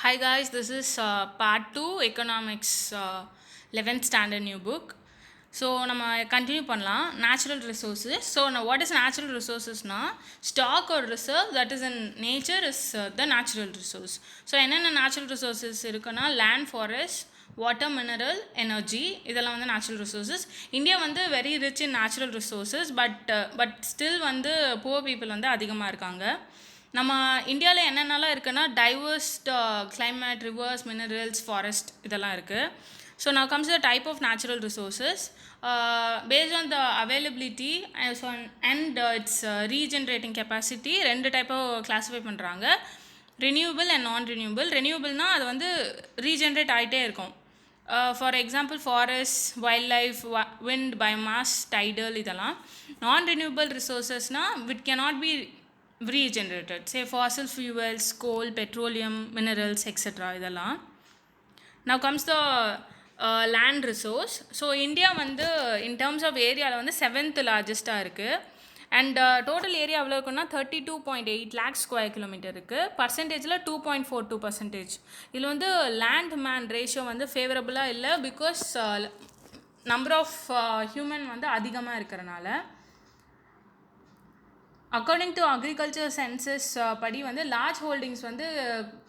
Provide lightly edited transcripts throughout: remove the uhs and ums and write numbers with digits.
Hi guys, this is part 2 economics 11th standard new book. So நம்ம continue பண்ணலாம் natural resources. So what is natural ரிசோர்ஸஸ்னா stock ஒரு reserve that is in nature is the natural resource. So என்னென்ன natural resources இருக்குன்னா land, forest, water, mineral, energy, இதெல்லாம் வந்து natural resources. India வந்து very rich in natural resources, but still வந்து poor people வந்து அதிகமாக இருக்காங்க. நம்ம இந்தியாவில் என்னென்னலாம் இருக்குன்னா diverse climate, rivers, minerals, forest இதெல்லாம் இருக்குது. So now comes the type of natural resources. Based on the availability and its regenerating capacity, ரெண்டு டைப்பாக கிளாஸிஃபை பண்ணுறாங்க, renewable and non-renewable. renewableனா அது வந்து ரீஜென்ரேட் ஆகிட்டே இருக்கும். For example forest, wildlife, wind, biomass, tidal இதெல்லாம். non-renewable resourcesனால் which cannot be regenerated, say fossil fuels, coal, petroleum, minerals, etc. இதெல்லாம். Now comes the land resource. So India வந்து in terms of ஏரியாவில் வந்து 7th லார்ஜஸ்ட்டாக இருக்குது. And total area எவ்வளோ இருக்குன்னா 32.8 lakhs square kilometre இருக்குது. பர்சன்டேஜில் 2.42%. இதில் வந்து லேண்ட் மேன் ரேஷியோ வந்து ஃபேவரபுளாக இல்லை, பிகாஸ் நம்பர் ஆஃப் ஹியூமன் வந்து அதிகமாக இருக்கிறனால. அக்கார்டிங் டு அக்ரிகல்ச்சர் சென்சஸ் படி வந்து லார்ஜ் ஹோல்டிங்ஸ் வந்து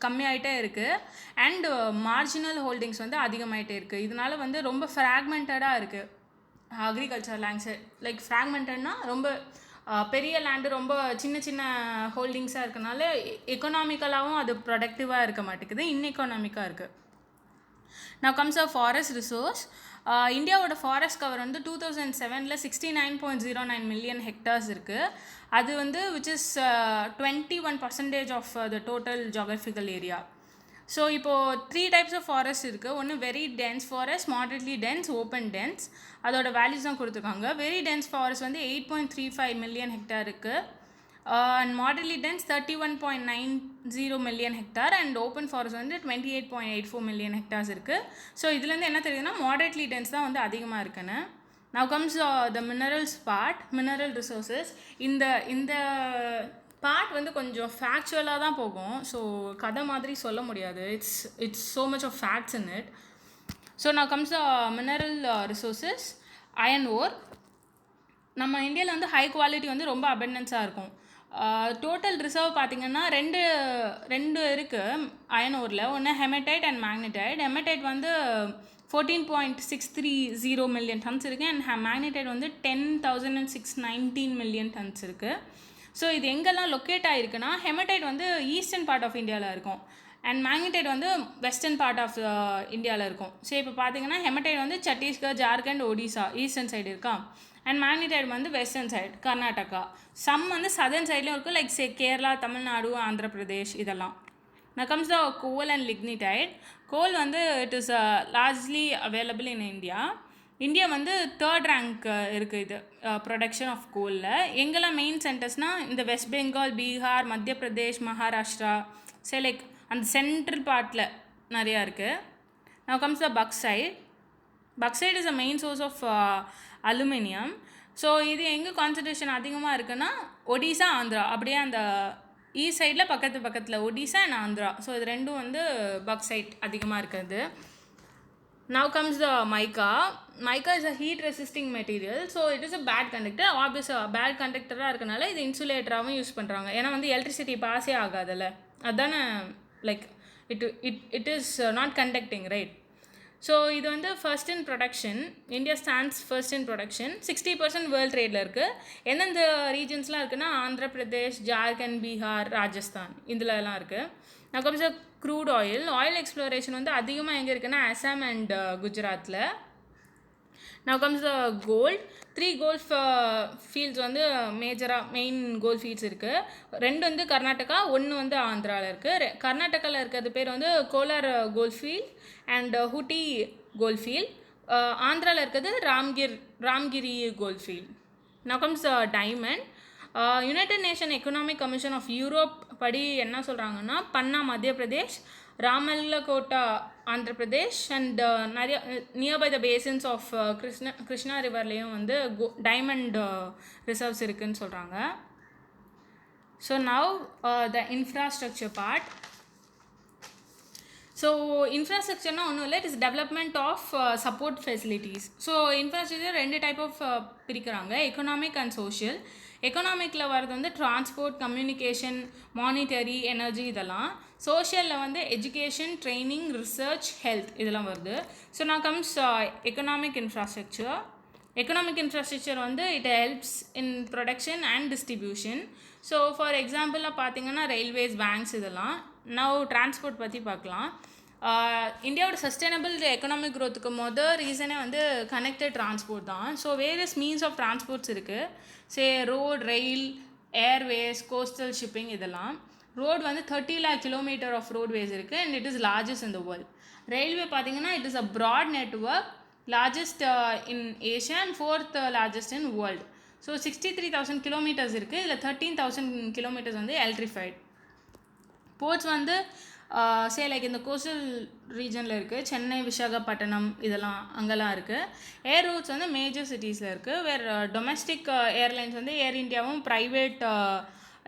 கம்மியாகிட்டே இருக்குது அண்ட் மார்ஜினல் ஹோல்டிங்ஸ் வந்து அதிகமாகிட்டே இருக்குது. இதனால வந்து ரொம்ப ஃப்ராக்மெண்டடாக இருக்குது அக்ரிகல்ச்சர் லேண்ட்ஸு. லைக் ஃப்ராக்மெண்டட்னா ரொம்ப பெரிய லேண்டு ரொம்ப சின்ன சின்ன ஹோல்டிங்ஸாக இருக்கனால எக்கனாமிக்கலாகவும் அது ப்ரொடக்டிவாக இருக்க மாட்டேங்குது, இன்எக்கனாமிக்காக இருக்குது. Now comes the forest resource. இந்தியாவோட ஃபாரஸ்ட் கவர் வந்து 2007 69.09 மில்லியன் ஹெக்டார்ஸ் இருக்குது. அது வந்து which is 21% of the total geographical area. So இப்போது 3 types ஆஃப் ஃபாரஸ்ட் இருக்குது. ஒன்று very dense forest, moderately dense, open dense. அதோட வேல்யூஸ் தான் கொடுத்துருக்காங்க. வெரி டென்ஸ் ஃபாரஸ்ட் வந்து 8.35 மில்லியன் ஹெக்டார் இருக்குது. And moderately dense 31.90 million hectare and open forest வந்து 28.84 million hectares இருக்குது. ஸோ இதுலேருந்து என்ன தெரியுதுன்னா மாடரேட்லி டென்ஸ் தான் வந்து அதிகமாக இருக்குன்னு. Now comes the minerals part, mineral resources. இந்த பார்ட் வந்து கொஞ்சம் ஃபேக்சுவலாக தான் போகும், ஸோ கதை மாதிரி சொல்ல முடியாது. It's so much of facts in it. So now comes the mineral resources. Iron ore நம்ம இந்தியாவில் வந்து ஹை குவாலிட்டி வந்து ரொம்ப அபண்டன்ஸாக இருக்கும். டோட்டல் ரிசர்வ் பார்த்திங்கன்னா ரெண்டு இருக்குது அயன் ஓரில். ஒன்று ஹெமடைட் அண்ட் மேக்னடைட். ஹெமடைட் வந்து 14.630 மில்லியன் டன்ஸ் இருக்குது அண்ட் மேக்னடைட் வந்து 10,619 மில்லியன் டன்ஸ் இருக்குது. ஸோ இது எங்கெல்லாம் லொக்கேட் ஆகிருக்குன்னா ஹெமடைட் வந்து ஈஸ்டர்ன் பார்ட் ஆஃப் இந்தியாவில் இருக்கும் அண்ட் மேக்னடைட் வந்து வெஸ்டர்ன் பார்ட் ஆஃப் இந்தியாவில் இருக்கும். ஸோ இப்போ பார்த்தீங்கன்னா ஹெமடைட் வந்து சத்தீஸ்கர், ஜார்க்கண்ட், ஒடிசா ஈஸ்டர்ன் சைடு இருக்கா, அண்ட் மேக்னடைட் வந்து வெஸ்டர்ன் சைடு கர்நாடகா. சம் வந்து சதர்ன் சைட்லேயும் இருக்கும், லைக் கேரளா, தமிழ்நாடு, ஆந்திர பிரதேஷ் இதெல்லாம். Now comes the coal and lignite. Coal வந்து it is largely available in India. India வந்து 3rd rank இருக்குது இது ப்ரொடக்ஷன் ஆஃப் கோலில். எங்கெல்லாம் மெயின் சென்டர்ஸ்னால் இந்த வெஸ்ட் பெங்கால், பீகார், மத்திய பிரதேஷ், மகாராஷ்டிரா, லைக் அந்த சென்ட்ரல் பார்ட்டில் நிறையா இருக்குது. Now comes the bauxite. Bauxite is a main source of aluminium. So இது எங்கே கான்சன்ட்ரேஷன் அதிகமாக இருக்குன்னா ஒடிசா, ஆந்திரா. அப்படியே அந்த ஈஸ்ட் சைடில் பக்கத்தில் ஒடிசா அண்ட் ஆந்திரா. ஸோ இது ரெண்டும் வந்து பாக்சைட் அதிகமாக இருக்குது. Now comes the mica. Mica is a heat resisting material. So it is a bad conductor. ஆப்வியஸாக பேட் கண்டக்டராக இருக்கனால இது இன்சுலேட்டராகவும் யூஸ் பண்ணுறாங்க. ஏன்னா வந்து எலக்ட்ரிசிட்டி பாஸே ஆகாதில்ல, அதுதானே. Like it is not conducting, right? So இது வந்து first in production. India stands first in production. 60% world ட்ரேடில் இருக்குது. எந்தெந்த ரீஜன்ஸ்லாம் இருக்குன்னா ஆந்திர பிரதேஷ், ஜார்க்கண்ட், பீகார், ராஜஸ்தான் இதிலலாம் இருக்குது. Now comes the crude oil. Oil exploration வந்து அதிகமாக எங்கே இருக்குன்னா அசாம் அண்ட் குஜராத்தில். Now comes the gold. 3 gold fields வந்து மெயின் கோல்ட் ஃபீல்ட்ஸ் இருக்குது. 2 வந்து கர்நாடகா, 1 வந்து ஆந்திராவில் இருக்குது. கர்நாடகாவில் இருக்கிறது பேர் வந்து Kolar gold field and Hutti gold field. ஆந்திராவில் இருக்கிறது Ramgiri gold field. Now comes the diamond. United Nation Economic Commission of Europe படி என்ன சொல்கிறாங்கன்னா பன்னா மத்திய பிரதேஷ், ராமல்லகோட்டா ஆந்திர பிரதேஷ் அண்ட் நிறைய nearby the basins of Krishna ரிவர்லேயும் வந்து டைமண்ட் ரிசர்வ்ஸ் இருக்குதுன்னு சொல்கிறாங்க. So now the infrastructure part. ஸோ இன்ஃப்ராஸ்ட்ரக்சர்னா ஒன்றும் இல்லை, it is development of support facilities. So infrastructure 2 type of பிரிக்கிறாங்க, எக்கனாமிக் அண்ட் சோஷியல். எக்கனாமிக்கில் வரது வந்து டிரான்ஸ்போர்ட், கம்யூனிகேஷன், மானிட்டரி, எனர்ஜி இதெல்லாம். சோஷியலில் வந்து எஜுகேஷன், ட்ரைனிங், ரிசர்ச், ஹெல்த் இதெல்லாம் வருது. So now comes economic infrastructure. Economic infrastructure வந்து it helps in production and distribution. So for எக்ஸாம்பிளாக பார்த்தீங்கன்னா ரயில்வேஸ், பேங்க்ஸ் இதெல்லாம். நவ் டிரான்ஸ்போர்ட் பற்றி பார்க்கலாம். இந்தியாவோட சஸ்டைனபிள் எக்கனாமிக் க்ரோத்துக்கு ரீசனே வந்து கனெக்டட் டிரான்ஸ்போர்ட் தான். So various means of transports இருக்குது. Road, rail, airways, coastal shipping இதெல்லாம். ரோடு வந்து 30 lakh kilometer ஆஃப் ரோட்வேஸ் இருக்குது and it is largest in the world. Railway பார்த்தீங்கன்னா it is a broad network, largest in Asia and 4th largest in world. So 63,000 kilometers இருக்குது. இதில் 13,000 kilometers வந்து electrified. Ports வந்து like இந்த coastal ரீஜனில் இருக்குது, சென்னை, விசாகப்பட்டினம் இதெல்லாம் அங்கெல்லாம் இருக்குது. ஏர் ரூட்ஸ் வந்து மேஜர் சிட்டிஸில் இருக்குது. வேறு டொமஸ்டிக் ஏர்லைன்ஸ் வந்து ஏர் இண்டியாவும் ப்ரைவேட்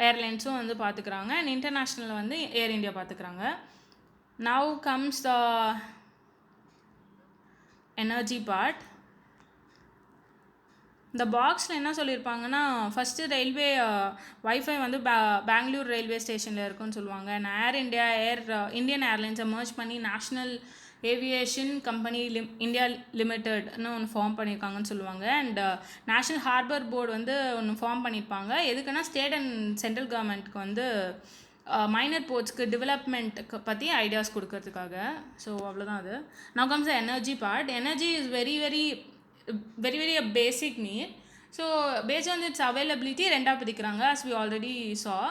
ஏர்லைன்ஸும் வந்து பார்த்துக்குறாங்க அண்ட் இன்டர்நேஷ்னலில் வந்து ஏர் இண்டியா பார்த்துக்குறாங்க. Now comes the energy part. இந்த பாக்ஸில் என்ன சொல்லியிருப்பாங்கன்னா, ஃபஸ்ட்டு ரயில்வே வைஃபை வந்து பெங்களூர் ரயில்வே ஸ்டேஷனில் இருக்குன்னு சொல்லுவாங்க. அண்ட் இந்தியன் ஏர்லைன்ஸை மர்ஜ் பண்ணி நேஷ்னல் ஏவியேஷன் கம்பெனி இந்தியா லிமிட்டட்னு ஒன்று ஃபார்ம் பண்ணியிருக்காங்கன்னு சொல்லுவாங்க. அண்ட் நேஷ்னல் ஹார்பர் போர்டு வந்து ஒன்று ஃபார்ம் பண்ணியிருப்பாங்க. எதுக்குன்னா ஸ்டேட் அண்ட் சென்ட்ரல் கவர்மெண்ட்க்கு வந்து மைனர் போர்ட்ஸ்க்கு டெவலப்மெண்ட்டுக்கு பற்றி ஐடியாஸ் கொடுக்கறதுக்காக. ஸோ அவ்வளோதான் அது. Now comes the energy part. Energy is very a basic need. So based on its availability ரெண்டா பிரிக்கிறாங்க as we already saw.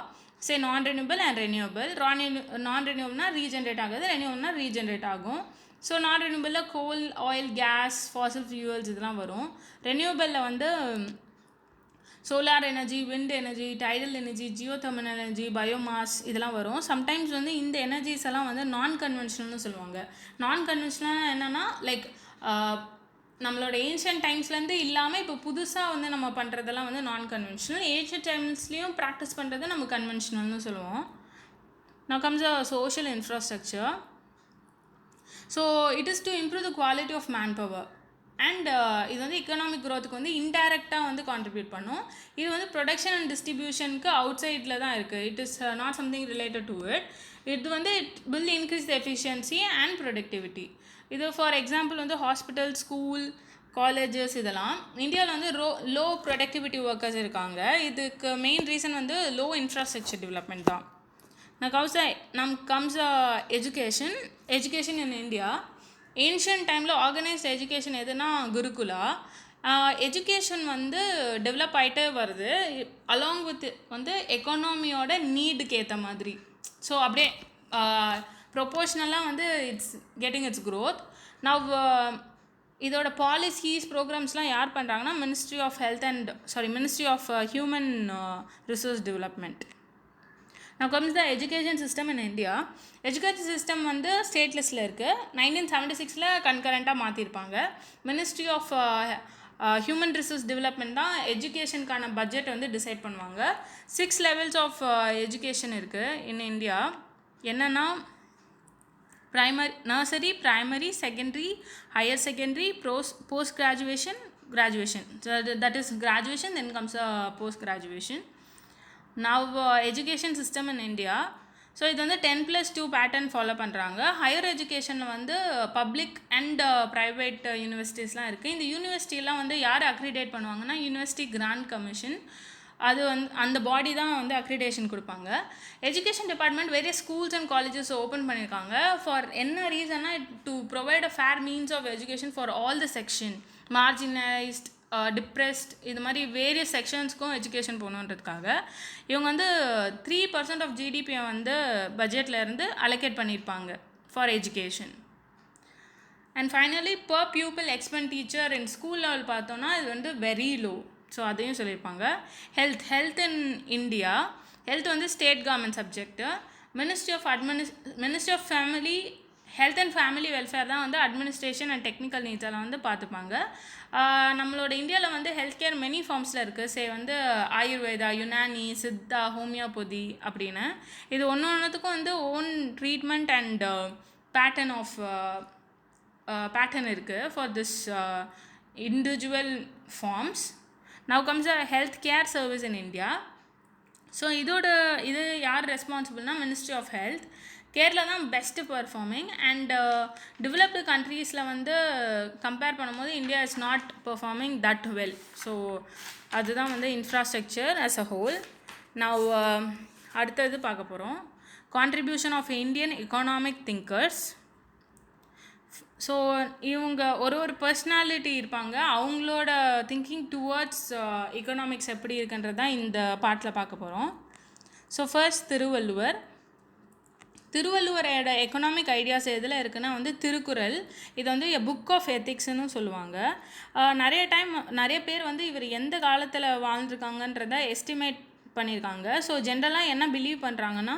non-renewable and renewable. non-renewable regenerate ஆகுது, renewable regenerate ஆகும். So non-renewable coal, oil, gas, fossil fuels இதெல்லாம் வரும். renewable வந்து solar energy, wind energy, tidal energy, geothermal energy, biomass இதெல்லாம் வரும். Sometimes வந்து இந்த எனர்ஜிஸ் எல்லாம் வந்து நான் கன்வென்ஷனல்னு சொல்லுவாங்க. நான் கன்வென்ஷனல் என்னென்னா லைக் நம்மளோட ஏன்ஷியன்ட் டைம்ஸ்லேருந்து இல்லாமல் இப்போ புதுசாக வந்து நம்ம பண்ணுறதெல்லாம் வந்து நான் கன்வென்ஷனல். ஏன்ஷியன்ட் டைம்ஸ்லேயும் ப்ராக்டிஸ் பண்ணுறது நம்ம கன்வென்ஷனல்னு சொல்லுவோம். Now comes the social infrastructure. So it is to improve the quality of manpower. And இது வந்து எக்கனாமிக் க்ரோத்துக்கு வந்து இன்டைரக்டாக வந்து கான்ட்ரிபியூட் பண்ணும். இது வந்து ப்ரொடக்ஷன் அண்ட் டிஸ்ட்ரிபியூஷனுக்கு அவுட் சைடில் தான் இருக்குது. It is not something related to it. இது வந்து it will increase the efficiency and productivity. இது ஃபார் எக்ஸாம்பிள் வந்து ஹாஸ்பிட்டல், ஸ்கூல், காலேஜஸ் இதெல்லாம். இந்தியாவில் வந்து லோ ப்ரொடக்டிவிட்டி ஒர்க்கர்ஸ் இருக்காங்க. இதுக்கு மெயின் ரீசன் வந்து லோ இன்ஃப்ராஸ்ட்ரக்சர் டெவலப்மெண்ட் தான். Comes education in India. Ancient டைமில் ஆர்கனைஸ்ட் எஜுகேஷன் எதுனா குருகுலா. எஜுகேஷன் வந்து டெவலப் ஆகிட்டே வருது அலாங் வித் வந்து எக்கானமியோட நீடுக்கு ஏற்ற மாதிரி. ஸோ அப்படியே ப்ரொபோஷ்னலாக வந்து it's getting it's growth. Now இதோட பாலிசிஸ் ப்ரோக்ராம்ஸ்லாம் யார் பண்ணுறாங்கன்னா ministry of human resource development. Now comes the education system in India. Education system வந்து ஸ்டேட்லெஸ்ஸில் இருக்குது. 1976 கன்கரண்ட்டாக மாற்றிருப்பாங்க. Ministry of human resource development தான் எஜுகேஷனுக்கான பட்ஜெட் வந்து டிசைட் பண்ணுவாங்க. 6 levels ஆஃப் எஜுகேஷன் இருக்குது இன் இந்தியா. என்னென்னா nursery, primary, secondary, higher secondary, post graduation. That is graduation, then comes post graduation. Now education system in India. So இது வந்து 10+2 pattern follow பண்ணுறாங்க. Higher எஜுகேஷனில் வந்து பப்ளிக் அண்ட் ப்ரைவேட் யூனிவர்சிட்டிஸ்லாம் இருக்குது. இந்த யூனிவர்சிட்டிலாம் வந்து யார் அக்ரிடேட் பண்ணுவாங்கன்னா யூனிவர்சிட்டி கிராண்ட் கமிஷன். அது வந்து அந்த பாடி தான் வந்து அக்ரிடேஷன் கொடுப்பாங்க. Education department various schools and colleges open பண்ணியிருக்காங்க. ஃபார் என்ன ரீசன்னா to provide a fair means of education for all the section, marginalized, depressed, இது மாதிரி வேரியஸ் செக்ஷன்ஸ்க்கும் எஜுகேஷன் போகணுன்றதுக்காக இவங்க வந்து 3% ஆஃப் ஜிடிபியை வந்து பட்ஜெட்டில் இருந்து அலோகேட் பண்ணியிருப்பாங்க for education. And finally per pupil expenditure in school level பார்த்தோன்னா இது வந்து வெரி லோ. ஸோ அதையும் சொல்லியிருப்பாங்க. Health in India. ஹெல்த் வந்து state government subject. Ministry of health and family welfare தான் வந்து அட்மினிஸ்ட்ரேஷன் அண்ட் டெக்னிக்கல் நீட்ஸ் எல்லாம் வந்து பார்த்துப்பாங்க. நம்மளோட இந்தியாவில் வந்து ஹெல்த் கேர் மெனி ஃபார்ம்ஸில் இருக்குது. வந்து ஆயுர்வேதா, யுனானி, சித்தா, ஹோமியோபதி அப்படின்னு. இது ஒன்றுத்துக்கும் வந்து ஓன் ட்ரீட்மெண்ட் அண்ட் பேட்டர்ன் இருக்குது for this individual forms. Now comes a health care service in India. So இது யார் ரெஸ்பான்சிபிள்னா மினிஸ்ட்ரி ஆஃப் ஹெல்த். கேரளா தான் பெஸ்ட்டு பர்ஃபார்மிங். அண்ட் டெவலப்டு கண்ட்ரீஸில் வந்து கம்பேர் பண்ணும்போது India is not performing that well. So அதுதான் வந்து இன்ஃப்ராஸ்ட்ரக்சர் ஆஸ் அ ஹோல். நான் அடுத்தது பார்க்க போகிறோம் contribution of Indian economic thinkers. So இவங்க ஒரு பர்சனாலிட்டி இருப்பாங்க, அவங்களோட திங்கிங் டுவர்ட்ஸ் எக்கனாமிக்ஸ் எப்படி இருக்குன்றது தான் இந்த பாட்டில் பார்க்க போகிறோம். ஸோ ஃபர்ஸ்ட் திருவள்ளுவரோட எக்கனாமிக் ஐடியாஸ் எதில் இருக்குன்னா வந்து திருக்குறள். இது வந்து எ புக் ஆஃப் எத்திக்ஸ்னு சொல்லுவாங்க. நிறைய பேர் வந்து இவர் எந்த காலத்தில் வாழ்ந்துருக்காங்கன்றத எஸ்டிமேட் பண்ணியிருக்காங்க. ஸோ ஜென்ரலாக என்ன பிலீவ் பண்ணுறாங்கன்னா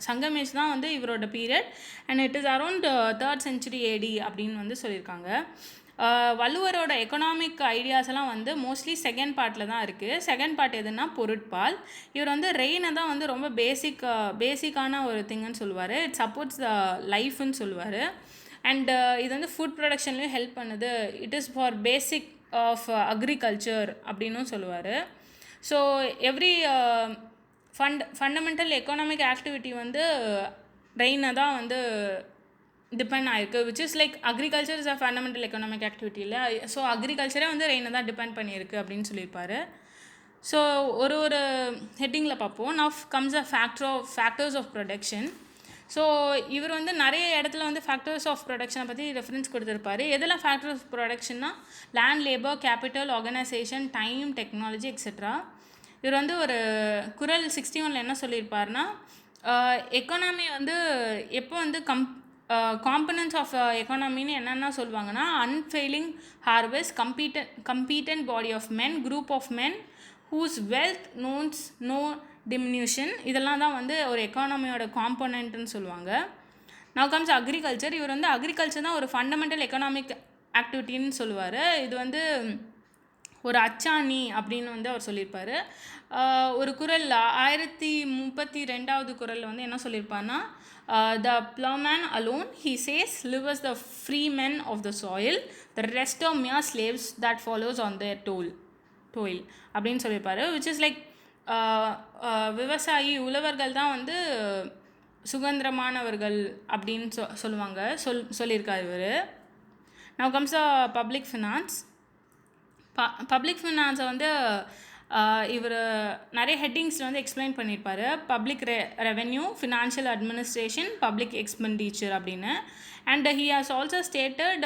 சங்கமேஜ் தான் வந்து இவரோட period and it is around 3rd century AD அப்படின்னு வந்து சொல்லியிருக்காங்க. வள்ளுவரோட எக்கனாமிக் ஐடியாஸ் எல்லாம் வந்து மோஸ்ட்லி செகண்ட் பார்ட்டில் தான் இருக்குது. செகண்ட் பார்ட் எதுனா பொருட்பால். இவர் வந்து ரெயினை தான் வந்து ரொம்ப பேசிக்கான ஒரு திங்குன்னு சொல்லுவார். இட் சப்போர்ட்ஸ் த லைஃப்னு சொல்லுவார். அண்ட் இது வந்து ஃபுட் ப்ரொடக்ஷன்லேயும் ஹெல்ப் பண்ணுது. It is for basic of agriculture அப்படின்னும் சொல்லுவார். So every fundamental economic activity வந்து ரெயினை தான் வந்து டிபெண்ட் ஆகிருக்கு. Which is like agriculture is a fundamental economic activity இல்லை. ஸோ அக்ரிகல்ச்சரே வந்து ரெயினை தான் டிபெண்ட் பண்ணியிருக்கு அப்படின்னு சொல்லியிருப்பார். ஸோ ஒரு ஹெட்டிங்கில் பார்ப்போம். Now comes a factors of production. So இவர் வந்து நிறைய இடத்துல வந்து ஃபேக்டர்ஸ் ஆஃப் ப்ரொடக்ஷனை பற்றி ரெஃபரன்ஸ் கொடுத்துருப்பாரு. எதெல்லாம் ஃபேக்டர்ஸ் ஆஃப் ப்ரொடக்ஷன்னா land, labour, capital, organisation, time, technology etcetera. இவர் வந்து ஒரு குறள் 61 என்ன சொல்லியிருப்பார்னா எக்கானமி வந்து எப்போ வந்து காம்பனன்ட்ஸ் ஆஃப் எக்கானமின்னு என்னென்னா சொல்லுவாங்கன்னா unfailing harvest, competent body of men, group of men whose wealth knows no diminution. இதெல்லாம் தான் வந்து ஒரு எக்கானமியோட காம்பனண்ட்டுன்னு சொல்லுவாங்க. Now comes agriculture. இவர் வந்து அக்ரிகல்ச்சர் தான் ஒரு ஃபண்டமெண்டல் எக்கனாமிக் ஆக்டிவிட்டின்னு சொல்லுவார். இது வந்து ஒரு அச்சாணி அப்படின்னு வந்து அவர் சொல்லியிருப்பார். ஒரு குறள் 1032வது குறளில் வந்து என்ன சொல்லியிருப்பார்னா த plowman alone he says lives the free men of the soil, the rest are mere slaves that follows on their toil அப்படின்னு சொல்லியிருப்பார். which is like விவசாயி உழவர்கள் தான் வந்து சுதந்திரமானவர்கள் அப்படின்னு சொல்லுவாங்க சொல்லியிருக்கார் இவர். now comes public finance. Public ஃபினான்ஸை வந்து இவர் நிறைய ஹெட்டிங்ஸில் வந்து எக்ஸ்பிளைன் பண்ணியிருப்பார். Public revenue, financial administration, public expenditure அப்படின்னு. And he has also stated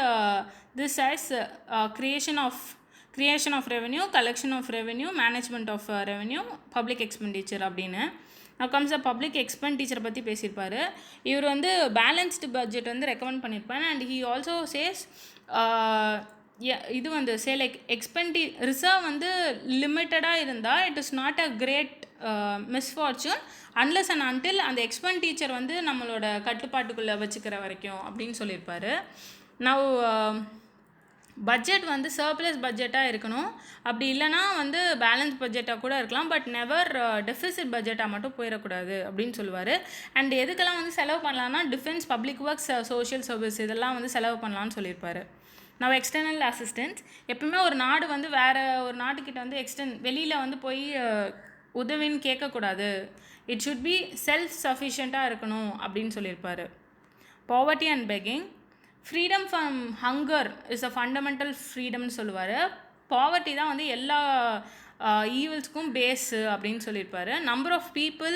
this as creation of revenue, collection of revenue, management of revenue, public expenditure அப்படின்னு. கம்ஸ் பப்ளிக் எக்ஸ்பெண்டிச்சரை பற்றி பேசியிருப்பார். இவர் வந்து பேலன்ஸ்டு பட்ஜெட் வந்து ரெக்கமெண்ட் பண்ணியிருப்பார். அண்ட் ஹி ஆல்சோ சேஸ் இது வந்து லைக் ரிசர்வ் வந்து லிமிட்டடாக இருந்தால் it is not a great misfortune unless and until அந்த எக்ஸ்பெண்டிச்சர் வந்து நம்மளோட கட்டுப்பாட்டுக்குள்ளே வச்சுக்கிற வரைக்கும் அப்படின்னு சொல்லியிருப்பார். நவ் பட்ஜெட் வந்து சர்ப்ளஸ் பட்ஜெட்டாக இருக்கணும், அப்படி இல்லைனா வந்து பேலன்ஸ் பட்ஜெட்டாக கூட இருக்கலாம், பட் நெவர் டெஃபிசிட் பட்ஜெட்டாக மட்டும் போயிடக்கூடாது அப்படின்னு சொல்லுவார். அண்ட் எதுக்கெல்லாம் வந்து செலவு பண்ணலான்னா defence, public works, social service இதெல்லாம் வந்து செலவு பண்ணலான்னு சொல்லியிருப்பார். நான் எக்ஸ்டர்னல் அசிஸ்டன்ஸ். எப்பவுமே ஒரு நாடு வந்து வேறு ஒரு நாட்டுக்கிட்ட வந்து வெளியில் வந்து போய் உதவின்னு கேட்கக்கூடாது. இட் ஷுட் பி செல்ஃப் சஃபிஷியண்ட்டாக இருக்கணும் அப்படின்னு சொல்லியிருப்பார். Poverty and begging. Freedom from hunger is a fundamental ஃப்ரீடம்னு சொல்லுவார். பாவர்ட்டி தான் வந்து எல்லா ஈவல்ஸ்க்கும் பேஸு அப்படின்னு சொல்லியிருப்பார். Number of people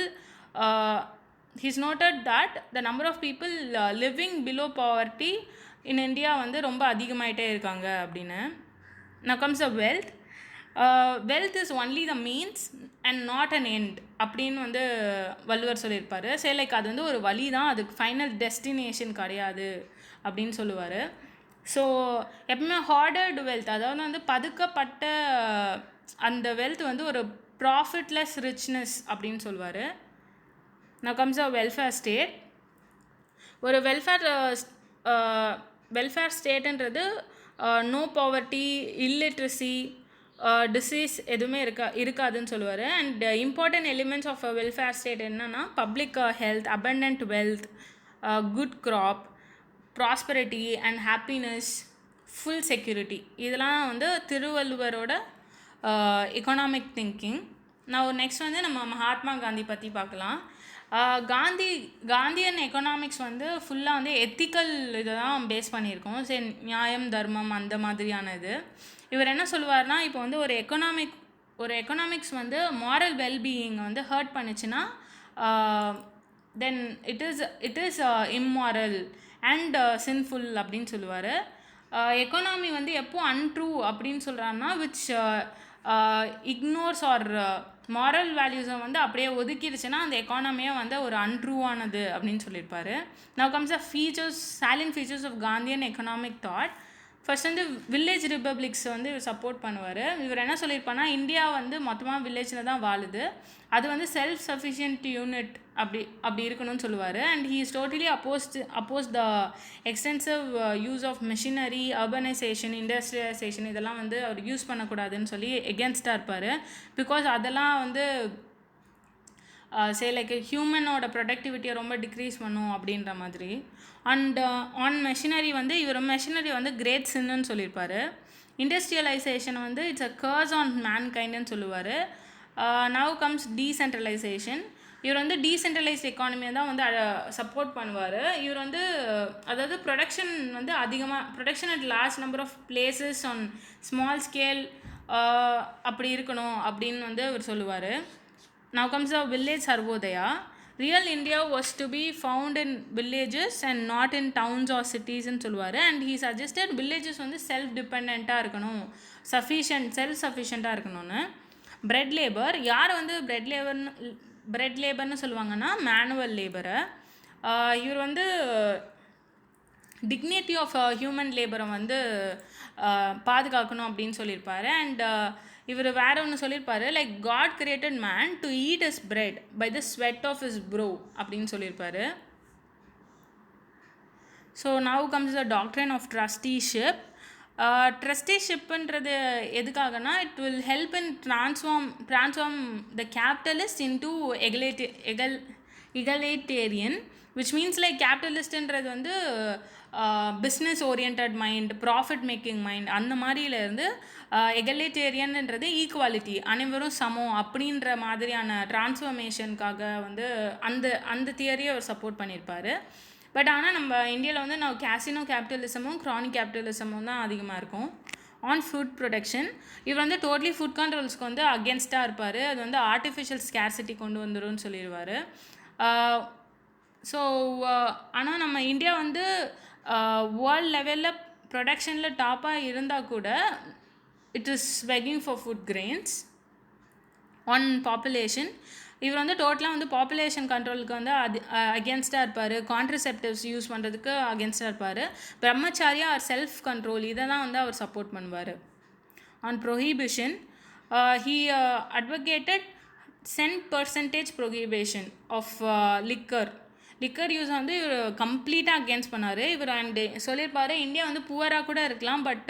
he's noted that the number of people living below poverty in India வந்து ரொம்ப அதிகமாகிட்டே இருக்காங்க அப்படின்னு. now comes the wealth is only the means and not an end அப்படின்னு வந்து வள்ளுவர் சொல்லியிருப்பார். லைக் அது வந்து ஒரு வழி தான், அதுக்கு ஃபைனல் டெஸ்டினேஷன் கிடையாது அப்படின்னு சொல்லுவார். ஸோ எப்பவுமே ஹார்டர்டு வெல்த், அதாவது வந்து பதுக்கப்பட்ட அந்த வெல்த் வந்து ஒரு ப்ராஃபிட்லெஸ் ரிச்னஸ் அப்படின்னு சொல்லுவார். now comes the welfare state. ஒரு வெல்ஃபேர் ஸ்டேட்டுன்றது நோ பாவர்ட்டி, இல்லிட்ரஸி, டிசீஸ் எதுவுமே இருக்காதுன்னு சொல்லுவார். And important elements of welfare state என்னென்னா public health, abundant wealth, good crop, prosperity and happiness, full security. இதெல்லாம் வந்து திருவள்ளுவரோட எக்கனாமிக் திங்கிங். நான் நெக்ஸ்ட் வந்து நம்ம மகாத்மா காந்தி பற்றி பார்க்கலாம். காந்தியன் எக்கனாமிக்ஸ் வந்து ஃபுல்லாக வந்து எத்திக்கல் இதை தான் பேஸ் பண்ணியிருக்கோம். சரி, நியாயம் தர்மம் அந்த மாதிரியான இது. இவர் என்ன சொல்லுவார்னா, இப்போ வந்து ஒரு எக்கனாமிக்ஸ் வந்து மாரல் வெல்பீயிங்கை வந்து ஹர்ட் பண்ணிச்சுன்னா then it is immoral and sinful அப்படின்னு சொல்லுவார். எக்கனாமி வந்து எப்போ அன்ட்ரூ அப்படின்னு சொல்கிறாருன்னா விச் இக்னோர்ஸ் ஆர் மாரல் வேல்யூஸை வந்து அப்படியே ஒதுக்கிடுச்சுன்னா அந்த எக்கானமியை வந்து ஒரு அன்ட்ரூவானது அப்படின்னு சொல்லியிருப்பார். Now comes salient features of Gandhian economic thought. First வந்து வில்லேஜ் ரிப்பப்ளிக்ஸ் வந்து இவர் சப்போர்ட் பண்ணுவார். இவர் என்ன சொல்லியிருப்பார்னா, இந்தியா வந்து மொத்தமாக வில்லேஜில் தான் வாழுது, அது வந்து செல்ஃப் சஃபிஷியன்ட் யூனிட் அப்படி இருக்கணும்னு சொல்லுவார். And he is totally oppose the extensive use of machinery, urbanisation, industrialisation இதெல்லாம் வந்து அவர் யூஸ் பண்ணக்கூடாதுன்னு சொல்லி எகென்ஸ்டாக இருப்பார். பிகாஸ் அதெல்லாம் வந்து லைக் ஹியூமனோட ப்ரொடக்டிவிட்டியை ரொம்ப டிக்ரீஸ் பண்ணும் அப்படின்ற மாதிரி. அண்ட் ஆன் மெஷினரி வந்து இவர் மெஷினரி வந்து கிரேட் சின்னு சொல்லியிருப்பார். இண்டஸ்ட்ரியலைசேஷன் வந்து இட்ஸ் அ கர்ஸ் ஆன் மேன்கைண்டுன்னு சொல்லுவார். Now comes decentralisation. இவர் வந்து டீசென்ட்ரலைஸ்ட் எக்கானமியை தான் வந்து சப்போர்ட் பண்ணுவார். இவர் வந்து அதாவது production at large number of places on small scale அப்படி இருக்கணும் அப்படின்னு வந்து அவர் சொல்லுவார். Now comes the village Sarvodaya. Real India was to be found in villages and not in towns or cities ன்னு சொல்லுவார். அண்ட் he suggested villages வந்து self டிபெண்ட்டாக இருக்கணும், self சஃபிஷியண்ட்டாக இருக்கணும்னு. பிரெட் லேபர், யார் வந்து பிரெட் லேபர்னு சொல்லுவாங்கன்னா மேனுவல் லேபரை. இவர் வந்து டிக்னிட்டி ஆஃப் ஹியூமன் லேபரை வந்து பாதுகாக்கணும் அப்படின்னு சொல்லியிருப்பார். அண்ட் இவர் வேற ஒன்று சொல்லியிருப்பார், like God created man to eat his bread by the sweat of his brow அப்படின்னு சொல்லியிருப்பார். So now comes the doctrine of trusteeship. ட்ரஸ்டிஷிப்புன்றது எதுக்காகனா, it will help in transform the capitalist into egalitarian, which means like கேபிட்டலிஸ்ட்ன்றது வந்து business orient mind, profit making mind அந்த மாதிரியிலேருந்து எகலேட்டேரியன்ன்றது equality, அனைவரும் சமம் அப்படின்ற மாதிரியான டிரான்ஸ்ஃபர்மேஷனுக்காக வந்து அந்த தியரியை அவர் சப்போர்ட் பண்ணியிருப்பார். பட் ஆனால் நம்ம இந்தியாவில் வந்து கேசினோ கேபிட்டலிசமும் க்ரானிக் கேபிட்டலிசமும் தான் அதிகமாக இருக்கும். ஆன் ஃபுட் ப்ரொடக்ஷன், இவர் வந்து டோட்டலி ஃபுட் கண்ட்ரோல்ஸ்க்கு வந்து அகேன்ஸ்டாக இருப்பார். அது வந்து ஆர்டிஃபிஷியல் ஸ்கேர்சிட்டி கொண்டு வந்துரும்னு சொல்லிடுவார். ஸோ ஆனால் நம்ம இந்தியா வந்து வேர்ல்ட் லெவலில் ப்ரொடக்ஷனில் டாப்பாக இருந்தால் கூட it is begging for food grains. On population, இவர் வந்து டோட்டலாக வந்து பாப்புலேஷன் கண்ட்ரோலுக்கு வந்து அகேன்ஸ்டாக இருப்பார். கான்ட்ரசெப்டிவ்ஸ் யூஸ் பண்ணுறதுக்கு அகேன்ஸ்டாக இருப்பார். பிரம்மச்சாரியா ஆர் செல்ஃப் கண்ட்ரோல் இதை தான் வந்து அவர் சப்போர்ட் பண்ணுவார். On prohibition, he advocated 10% prohibition of liquor use வந்து இவர் கம்ப்ளீட்டாக அகேன்ஸ்ட் பண்ணார். இவர் அண்டு சொல்லியிருப்பார், இந்தியா வந்து புவராக கூட இருக்கலாம், பட்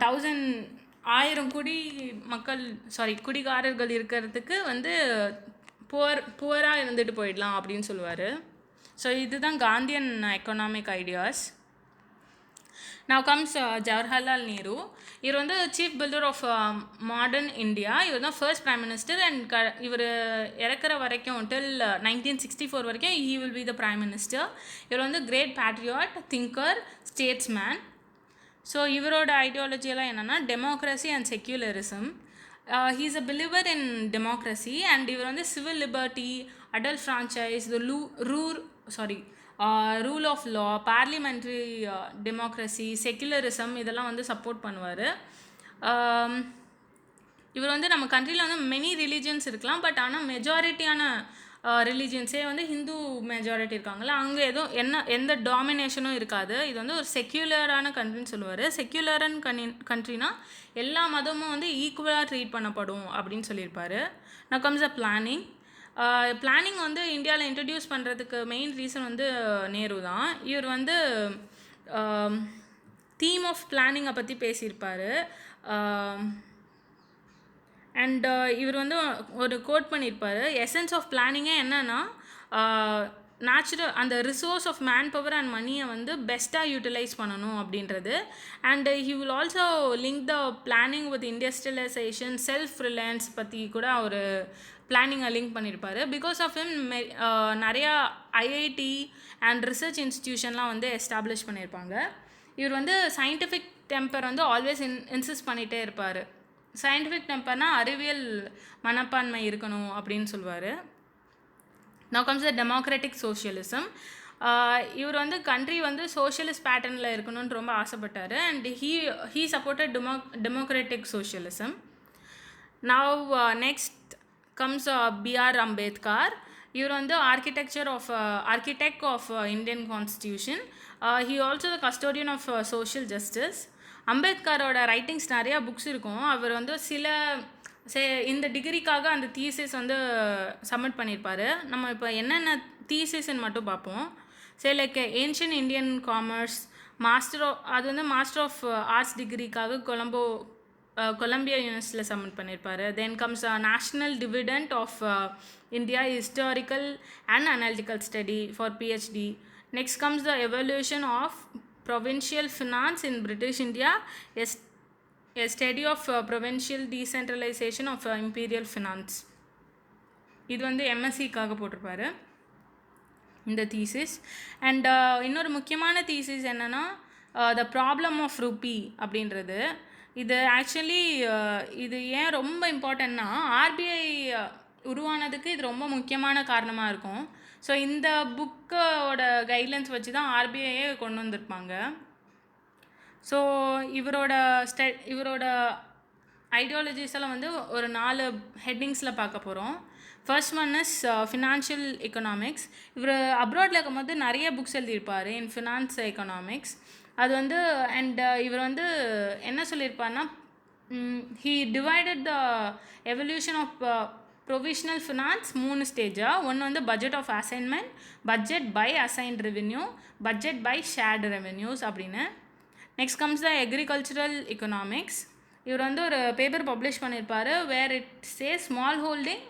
1000 குடிகாரர்கள் இருக்கிறதுக்கு வந்து புவராக இருந்துட்டு போயிடலாம் அப்படின்னு சொல்லுவார். ஸோ இதுதான் Gandhian economic ideas. Now comes Jawaharlal Nehru. இவர் வந்து chief builder of modern India. இவர் தான் ஃபர்ஸ்ட் பிரைம் மினிஸ்டர். அண்ட் இவர் இறக்குற வரைக்கும் டில் 1964 வரைக்கும் he will be the prime minister. இவர் வந்து great patriot, thinker, statesman. So இவரோட ஐடியாலஜியெல்லாம் என்னென்னா democracy and secularism. he is a believer in democracy. And இவர் வந்து civil liberty, adult franchise, rule of law, parliamentary democracy, secularism இதெல்லாம் வந்து support பண்ணுவார். இவர் வந்து நம்ம கண்ட்ரியில் வந்து மெனி ரிலீஜியன்ஸ் இருக்கலாம், பட் ஆனால் மெஜாரிட்டியான ரிலீஜியன்ஸே வந்து ஹிந்து மெஜாரிட்டி இருக்காங்களா, அங்கே எந்த டாமினேஷனும் இருக்காது. இது வந்து ஒரு செக்யூலரான கண்ட்ரின்னு சொல்லுவார். செக்யூலரான கண்ட்ரினா எல்லா மதமும் வந்து ஈக்குவலாக ட்ரீட் பண்ணப்படும் அப்படின்னு சொல்லியிருப்பார். நான் கம்ஸ் அ பிளானிங் வந்து இந்தியாவில் இன்ட்ரடியூஸ் பண்ணுறதுக்கு மெயின் ரீசன் வந்து நேரு தான். இவர் வந்து தீம் ஆஃப் பிளானிங்கை பற்றி பேசியிருப்பார். அண்ட் இவர் வந்து ஒரு கோட் பண்ணியிருப்பார், எசன்ஸ் ஆஃப் பிளானிங்கே என்னென்னா நேச்சுரல் அந்த resource of manpower and மணியை வந்து பெஸ்ட்டாக யூட்டிலைஸ் பண்ணணும் அப்படின்றது. And he will also link the planning with industrialisation, self reliance பற்றி கூட ஒரு பிளானிங்கை லிங்க் பண்ணியிருப்பார். பிகாஸ் ஆஃப் ஹிம் நிறையா ஐஐடி அண்ட் ரிசர்ச் இன்ஸ்டிடியூஷன்லாம் வந்து எஸ்டாப்ளிஷ் பண்ணியிருப்பாங்க. இவர் வந்து சயின்டிஃபிக் டெம்பர் வந்து ஆல்வேஸ் இன்சிஸ்ட் பண்ணிகிட்டே இருப்பார். சயின்டிஃபிக் டெம்பர்னால் அறிவியல் மனப்பான்மை இருக்கணும் அப்படின்னு சொல்லுவார். Now comes the democratic socialism. இவர் வந்து கண்ட்ரி வந்து சோஷியலிஸ்ட் பேட்டர்னில் இருக்கணும்னு ரொம்ப ஆசைப்பட்டார். And he supported democratic socialism. Now next comes B.R. Ambedkar. இவர் வந்து architect of Indian constitution. He also the custodian of social justice. அம்பேத்கரோட ரைட்டிங்ஸ் நிறையா புக்ஸ் இருக்கும். அவர் வந்து இந்த டிகிரிக்காக அந்த தீசிஸ் வந்து சப்மிட் பண்ணியிருப்பார். நம்ம இப்போ என்னென்ன தீசிஸ்ன்னு மட்டும் பார்ப்போம். லைக் ஏன்ஷியன்ட் இந்தியன் காமர்ஸ் அது வந்து மாஸ்டர் ஆஃப் ஆர்ட்ஸ் டிகிரிக்காக கொலம்பியா யூனிவர்சிட்டியில் சப்மிட் பண்ணியிருப்பார். Then comes national dividend of India historical and analytical study for PhD. Next comes the evolution of provincial finance in British India, a study of provincial decentralization of imperial finance. இது வந்து MSc-க்காக போட்டிருப்பாரு இந்த thesis. And இன்னொரு முக்கியமான thesis என்னென்னா the problem of Ruby அப்படின்றது. இது actually இது ஏன் ரொம்ப இம்பார்ட்டன்னா, RBI உருவானதுக்கு இது ரொம்ப முக்கியமான காரணமாக இருக்கும். ஸோ இந்த புக்கோட கைட்லைன்ஸ் வச்சு தான் RBIயே கொண்டு வந்திருப்பாங்க. ஸோ இவரோட ஐடியாலஜிஸ் எல்லாம் வந்து ஒரு 4 ஹெட்டிங்ஸில் பார்க்க போகிறோம். First one is financial economics. இவர் அப்ராடில் இருக்கும்போது நிறைய புக்ஸ் எழுதியிருப்பார் இன் ஃபினான்ஸ் எக்கனாமிக்ஸ். அது வந்து அண்ட் இவர் வந்து என்ன சொல்லியிருப்பார்னா, he divided the evolution of provisional finance 3 ஸ்டேஜாக. ஒன்று வந்து budget of assignment, budget by assigned revenue, budget by shared revenues அப்படின்னு. Next comes the agricultural economics. இவர் வந்து ஒரு பேப்பர் பப்ளிஷ் பண்ணியிருப்பார், where it say small holding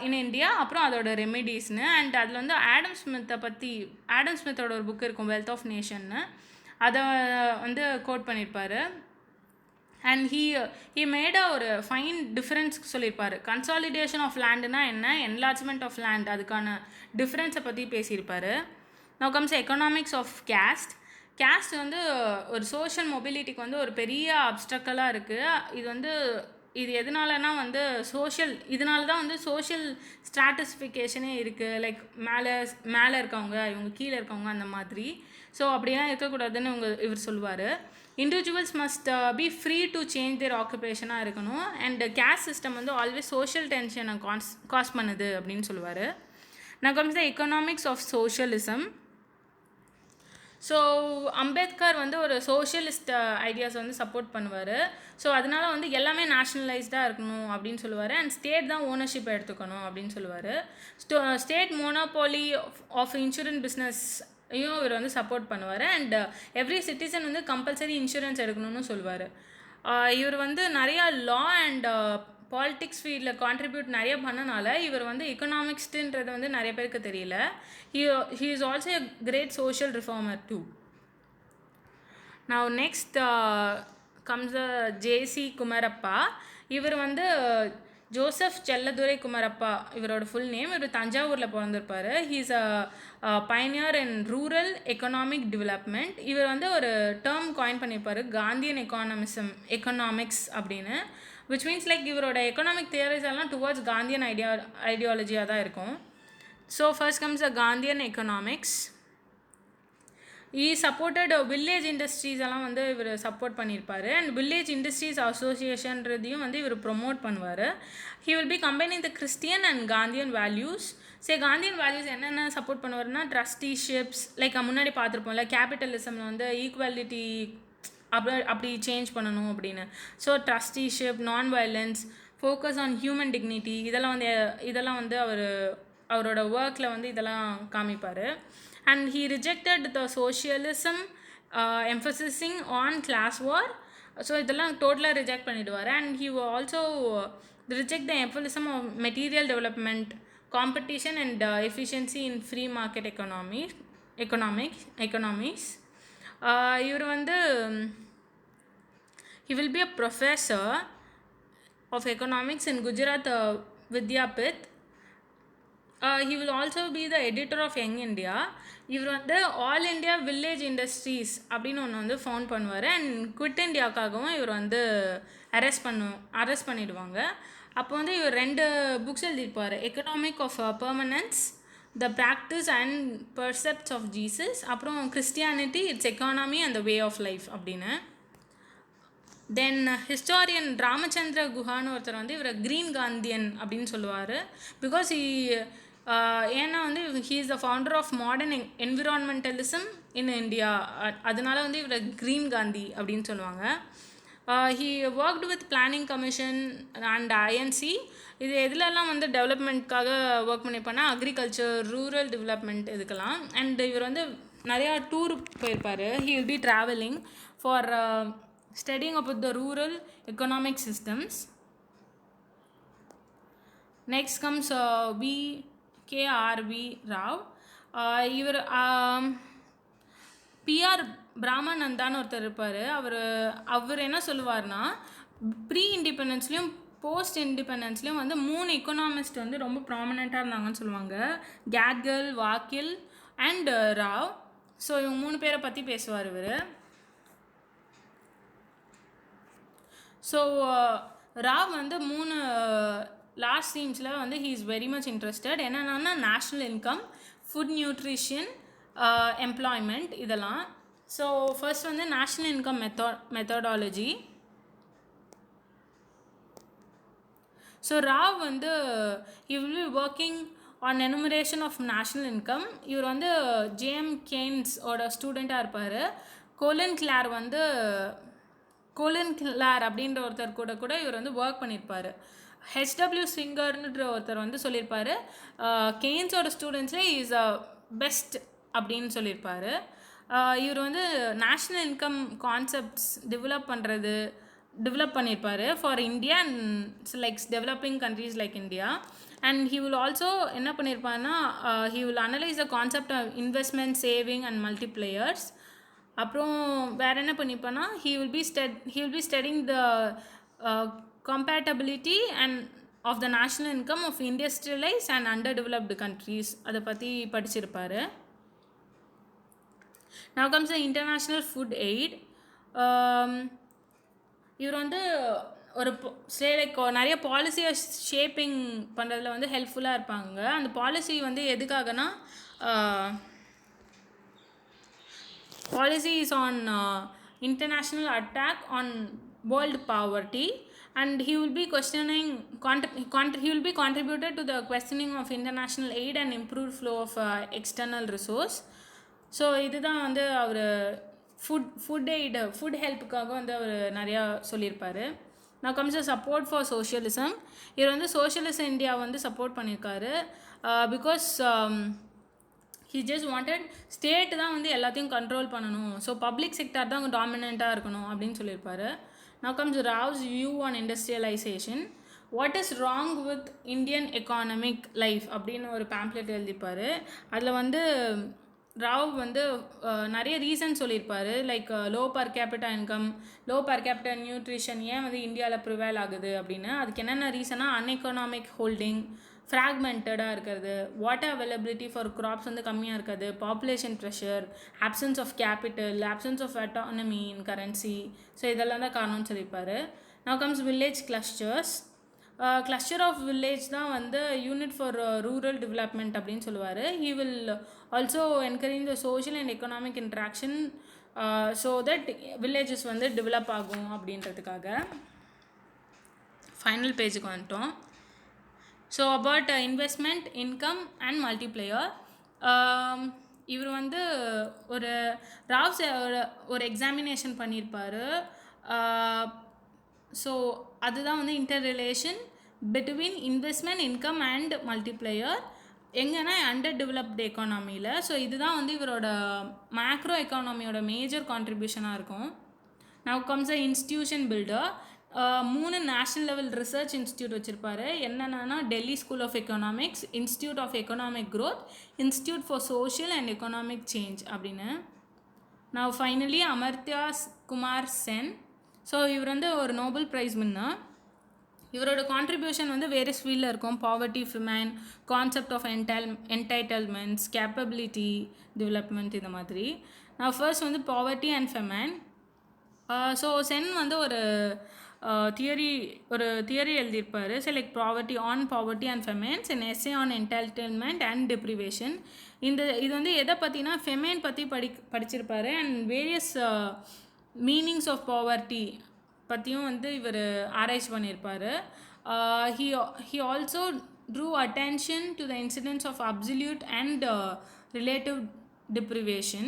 in India, அப்புறம் அதோட ரெமிடிஸ்னு. அண்ட் அதில் வந்து ஆடம் ஸ்மித்தோட ஒரு புக் இருக்கும், வெல்த் ஆஃப் நேஷன்னு, அதை வந்து கோட் பண்ணியிருப்பார். அண்ட் ஹீ மேட் ஒரு ஃபைன் டிஃப்ரென்ஸ் சொல்லியிருப்பார். கன்சாலிடேஷன் ஆஃப் லேண்டுனா என்ன, என்லார்ஜ்மெண்ட் ஆஃப் லேண்ட், அதுக்கான டிஃப்ரென்ஸை பற்றி பேசியிருப்பார். Now comes economics of caste வந்து ஒரு சோஷியல் மொபிலிட்டிக்கு வந்து ஒரு பெரிய அப்ஸ்ட்ரக்கலாக இருக்குது. இது எதனாலனா வந்து இதனால தான் வந்து சோஷியல் ஸ்ட்ராட்டிஸ்ஃபிகேஷனே இருக்குது. லைக் மேலே இருக்கவங்க, இவங்க கீழே இருக்கவங்க, அந்த மாதிரி. ஸோ அப்படிலாம் இருக்கக்கூடாதுன்னு இவர் சொல்லுவார். Individuals must be free to change their ஆக்குபேஷனாக இருக்கணும். அண்ட் கேஸ்ட் சிஸ்டம் வந்து ஆல்வேஸ் சோஷியல் டென்ஷனை காஸ் பண்ணுது அப்படின்னு சொல்லுவார். Now comes the economics of socialism. So Ambedkar வந்து ஒரு சோஷியலிஸ்ட் ஐடியாஸ் வந்து சப்போர்ட் பண்ணுவார். ஸோ அதனால வந்து எல்லாமே நேஷ்னலைஸ்டாக இருக்கணும் அப்படின்னு சொல்லுவார். அண்ட் ஸ்டேட் தான் ஓனர்ஷிப் எடுத்துக்கணும் அப்படின்னு சொல்லுவார். ஸ்டேட் மோனோபோலி ஆஃப் இன்சூரன்ஸ் பிஸ்னஸ்ஸையும் இவர் வந்து சப்போர்ட் பண்ணுவார். அண்ட் எவ்ரி சிட்டிசன் வந்து கம்பல்சரி இன்சூரன்ஸ் எடுக்கணும்னு சொல்லுவார். இவர் வந்து நிறையா லா அண்ட் பாலிட்டிக்ஸ் ஃபீல்டில் கான்ட்ரிபியூட் நிறைய பண்ணனால இவர் வந்து எக்கனாமிக்ஸ்ன்றது வந்து நிறைய பேருக்கு தெரியல. he is also a great social reformer too. Now next comes J.C. Kumarappa. இவர் வந்து ஜோசப் செல்லதுரை குமரப்பா இவரோட ஃபுல் நேம். இவர் தஞ்சாவூரில் பிறந்திருப்பார். He is a pioneer in rural economic development. இவர் வந்து ஒரு டேர்ம் காயின் பண்ணியிருப்பார், காந்தியன் எக்கனாமிக்ஸ் அப்படின்னு. விச் மீன்ஸ் லைக் இவரோட எக்கனாமிக் தியரிஸ் எல்லாம் டுவர்ட்ஸ் காந்தியன் ஐடியாலஜியாக தான் இருக்கும். So first comes a Gandhian economics. Supported village industries எல்லாம் வந்து இவர் சப்போர்ட் பண்ணியிருப்பார். அண்ட் வில்லேஜ் இண்டஸ்ட்ரீஸ் அசோசியேஷன்றதையும் வந்து இவர் ப்ரொமோட் பண்ணுவார். He will be combining the Christian and Gandhian values. Gandhian values என்னென்ன சப்போர்ட் பண்ணுவார்னா, ட்ரஸ்டிஷிப்ஸ், லைக் முன்னாடி பார்த்துருப்போம்ல, கேபிட்டலிசமில் வந்து ஈக்குவாலிட்டி அப்படி சேஞ்ச் பண்ணணும் அப்படின்னு. So trusteeship, non violence, focus on human dignity, இதெல்லாம் வந்து அவரோட ஒர்க்கில் வந்து இதெல்லாம் காமிப்பார். And he rejected the socialism emphasising on class war. So இதெல்லாம் டோட்டலாக ரிஜெக்ட் பண்ணிவிடுவார். And he also reject the emphasism of material development competition and efficiency in free market economies. இவர் வந்து he will be a professor of economics in Gujarat Vidyapith. He will also be the editor of Young India. இவர் வந்து all India village industries அப்படின்னு ஒன்று வந்து found பண்ணுவார். And quit இண்டியாவுக்காகவும் இவர் வந்து அரெஸ்ட் பண்ணிடுவாங்க. அப்போ வந்து இவர் 2 புக்ஸ் எழுதியிருப்பார். Economic of permanence, the practice and precepts of Jesus, அப்புறம் Christianity, its economy and the way of life அப்படின்னு. தென் ஹிஸ்டாரியன் ராமச்சந்திர குஹான்னு ஒருத்தர் வந்து இவரை க்ரீன் காந்தியன் அப்படின்னு சொல்லுவார். பிகாஸ் ஏன்னா வந்து he is the founder of modern environmentalism in India. அதனால வந்து இவரை க்ரீன் காந்தி அப்படின்னு சொல்லுவாங்க. He worked with planning commission and INC. இது எதுலெல்லாம் வந்து டெவலப்மெண்ட்காக ஒர்க் பண்ணியிருப்பாருன்னா அக்ரிகல்ச்சர், ரூரல் டெவலப்மெண்ட் இதுக்கெல்லாம். அண்ட் இவர் வந்து நிறையா டூர் போயிருப்பார். He will be travelling for studying about the rural economic systems. Next comes V.K.R.V. Rao. இவர் P.R. பிராமநந்தான்னு ஒருத்தர் இருப்பார். அவர் என்ன சொல்லுவார்னா, ப்ரீ இண்டிபெண்டன்ஸ்லேயும் போஸ்ட் இண்டிபெண்டன்ஸ்லேயும் வந்து 3 எக்கனாமிஸ்ட் வந்து ரொம்ப ப்ராமினெண்ட்டாக இருந்தாங்கன்னு சொல்லுவாங்க. கேட்கல், வாக்கில் அண்ட் ராவ். ஸோ இவங்க 3 பேரை பற்றி பேசுவார் இவர். ஸோ ராவ் வந்து 3 லாஸ்ட் தீம்ஸில் வந்து he is very much interested. என்னென்னா national income, food nutrition, employment இதெல்லாம். ஸோ ஃபர்ஸ்ட் வந்து national income methodology. So Rao வந்து he will be working on enumeration of national income. இவர் வந்து ஜேஎம் கெய்ன்ஸோட ஸ்டூடெண்ட்டாக இருப்பார். கோலின் கிளார் அப்படின்ற ஒருத்தர் கூட இவர் வந்து ஒர்க் பண்ணியிருப்பார். ஹெச்டபிள்யூ ஸ்விங்கர்ன்ற ஒருத்தர் வந்து சொல்லியிருப்பார், கெய்ன்ஸோட ஸ்டூடெண்ட்ஸ்லேயே இஸ் அ பெஸ்ட் அப்படின்னு சொல்லியிருப்பார். இவர் வந்து நேஷ்னல் இன்கம் கான்செப்ட்ஸ் டெவலப் பண்ணியிருப்பார் for India and likes developing countries like India. And he will also என்ன பண்ணியிருப்பாருன்னா, he will analyse the concept of investment, saving and multipliers. அப்புறம் வேறு என்ன பண்ணிப்பேன்னா, he will be studying the compatibility and of the national income of industrialized and underdeveloped countries. அதை பற்றி படிச்சிருப்பார். Now comes the international food aid. இவர் வந்து ஒரு நிறைய பாலிசியை ஷேப்பிங் பண்ணுறதுல வந்து ஹெல்ப்ஃபுல்லாக இருப்பாங்க. அந்த பாலிசி வந்து எதுக்காகனா, policy is on international attack on world poverty, and he will be contributed to the questioning of international aid and improved flow of external resource. So இதுதான் வந்து அவர் ஃபுட் ஹெல்ப்புக்காக வந்து அவர் நிறையா சொல்லியிருப்பார். நான் கம்ஸ் சப்போர்ட் ஃபார் சோஷியலிசம். இவர் வந்து சோஷியலிச India வந்து support பண்ணியிருக்காரு. Because he just wanted state தான் வந்து எல்லாத்தையும் கண்ட்ரோல் பண்ணணும், ஸோ பப்ளிக் செக்டார் தான் டாமினண்ட்டாக இருக்கணும் அப்படின்னு சொல்லியிருப்பார். Now comes Rao's view on industrialization. What is wrong with Indian economic life அப்படின்னு ஒரு பேம்ப்ளெட் எழுதிப்பார். அதில் வந்து ராவ் வந்து நிறைய ரீசன் சொல்லியிருப்பார். Like low per capita income, low per capita nutrition ஏன் வந்து இந்தியாவில் ப்ரிவேல் ஆகுது அப்படின்னு. அதுக்கு என்னென்ன ரீசனா, அன்எக்கனாமிக் ஹோல்டிங், ஃப்ராக்மெண்டடாக இருக்கிறது, வாட்டர் அவைலபிலிட்டி ஃபார் க்ராப்ஸ் வந்து கம்மியாக இருக்கிறது, population pressure, absence of capital, absence of autonomy in currency. So இதெல்லாம் தான் காரணம்னு சொல்லியிருப்பார். Now comes village clusters. Cluster of village தான் வந்து யூனிட் ஃபார் ரூரல் டெவலப்மெண்ட் அப்படின்னு சொல்லுவார். He will also encourage the social and economic interaction so that villages வந்து develop ஆகும் அப்படின்றதுக்காக. ஃபைனல் பேஜுக்கு வந்துட்டோம். So about investment, income and multiplier. இவர் வந்து ஒரு ராவ்ஸ் ஒரு எக்ஸாமினேஷன் பண்ணியிருப்பார். ஸோ அதுதான் வந்து inter relation between investment, income and multiplier எங்கன்னா அண்டர் டெவலப்டு எக்கானமியில். ஸோ இதுதான் வந்து இவரோட மேக்ரோ எக்கானமியோட மேஜர் கான்ட்ரிபியூஷனாக இருக்கும். Now comes a institution builder. 3 national level research institute வச்சுருப்பாரு. என்னென்னா Delhi school of economics, institute of economic growth, institute for social and economic change அப்படின்னு. Now finally Amartya Kumar Sen. So இவர் வந்து ஒரு நோபல் ப்ரைஸ் வின்னர். இவரோட கான்ட்ரிபியூஷன் வந்து வேரியஸ் ஃபீல்டில் இருக்கும். Poverty, famine, concept of entitlements, capability development, இந்த மாதிரி. நான் ஃபர்ஸ்ட் வந்து poverty and famine. So Sen வந்து ஒரு தியரி எழுதியிருப்பார். Like poverty and famines and essay on entitlement and deprivation. இது வந்து எதை பற்றினா ஃபெமைன் பற்றி படிச்சிருப்பார். And various meanings of poverty பற்றியும் வந்து இவர் ஆராய்ச்சி பண்ணியிருப்பார். he also drew attention to the incidence of absolute and relative deprivation.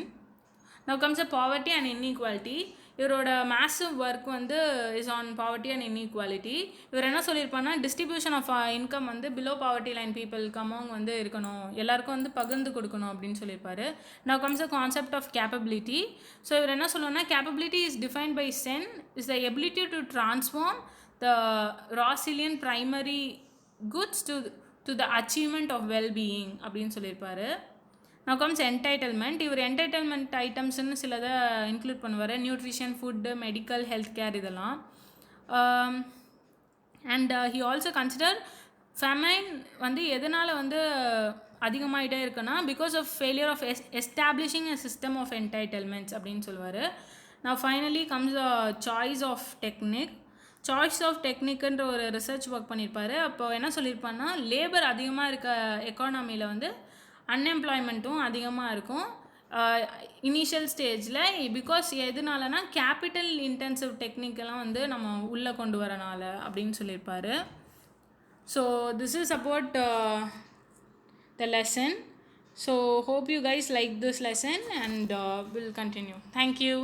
Now comes the poverty and inequality. இவரோட மேசிவ் ஒர்க் வந்து is on poverty and inequality. இவர் என்ன சொல்லியிருப்பாருன்னா டிஸ்ட்ரிபியூஷன் ஆஃப் இன்கம் வந்து பிலோ பாவர்ட்டி லைன் பீப்புளுக்கு among வந்து இருக்கணும், எல்லாருக்கும் வந்து பகிர்ந்து கொடுக்கணும் அப்படின்னு சொல்லியிருப்பாரு. Now comes the concept of capability. So இவர் என்ன சொல்லுவோம்னா capability is defined by Sen is the ability to transform the Rawlsian primary goods to the achievement of wellbeing அப்படின்னு சொல்லியிருப்பாரு. Now comes entitlement. இவர் என்டைட்டில்மெண்ட் ஐட்டம்ஸ்ன்னு சிலதை இன்க்ளூட் பண்ணுவார். Nutrition, food, medical, health care, இதெல்லாம். And he also consider famine வந்து எதனால் வந்து அதிகமாகிட்டே இருக்குன்னா because of failure of establishing a system of entitlements அப்படின்னு சொல்லுவார். Now finally comes choice of டெக்னிக்குன்ற ஒரு ரிசர்ச் ஒர்க் பண்ணியிருப்பார். அப்போ என்ன சொல்லியிருப்பான்னா லேபர் அதிகமாக இருக்க எக்கானமியில் வந்து அன்எம்ப்ளாய்மெண்ட்டும் அதிகமாக இருக்கும் இனிஷியல் ஸ்டேஜில். பிகாஸ் எதுனாலனா கேபிட்டல் இன்டென்சிவ் டெக்னிக்கெல்லாம் வந்து நம்ம உள்ளே கொண்டு வரனால அப்படின்னு சொல்லியிருப்பார். So this is about the lesson. So hope you guys like this lesson and will continue. Thank you.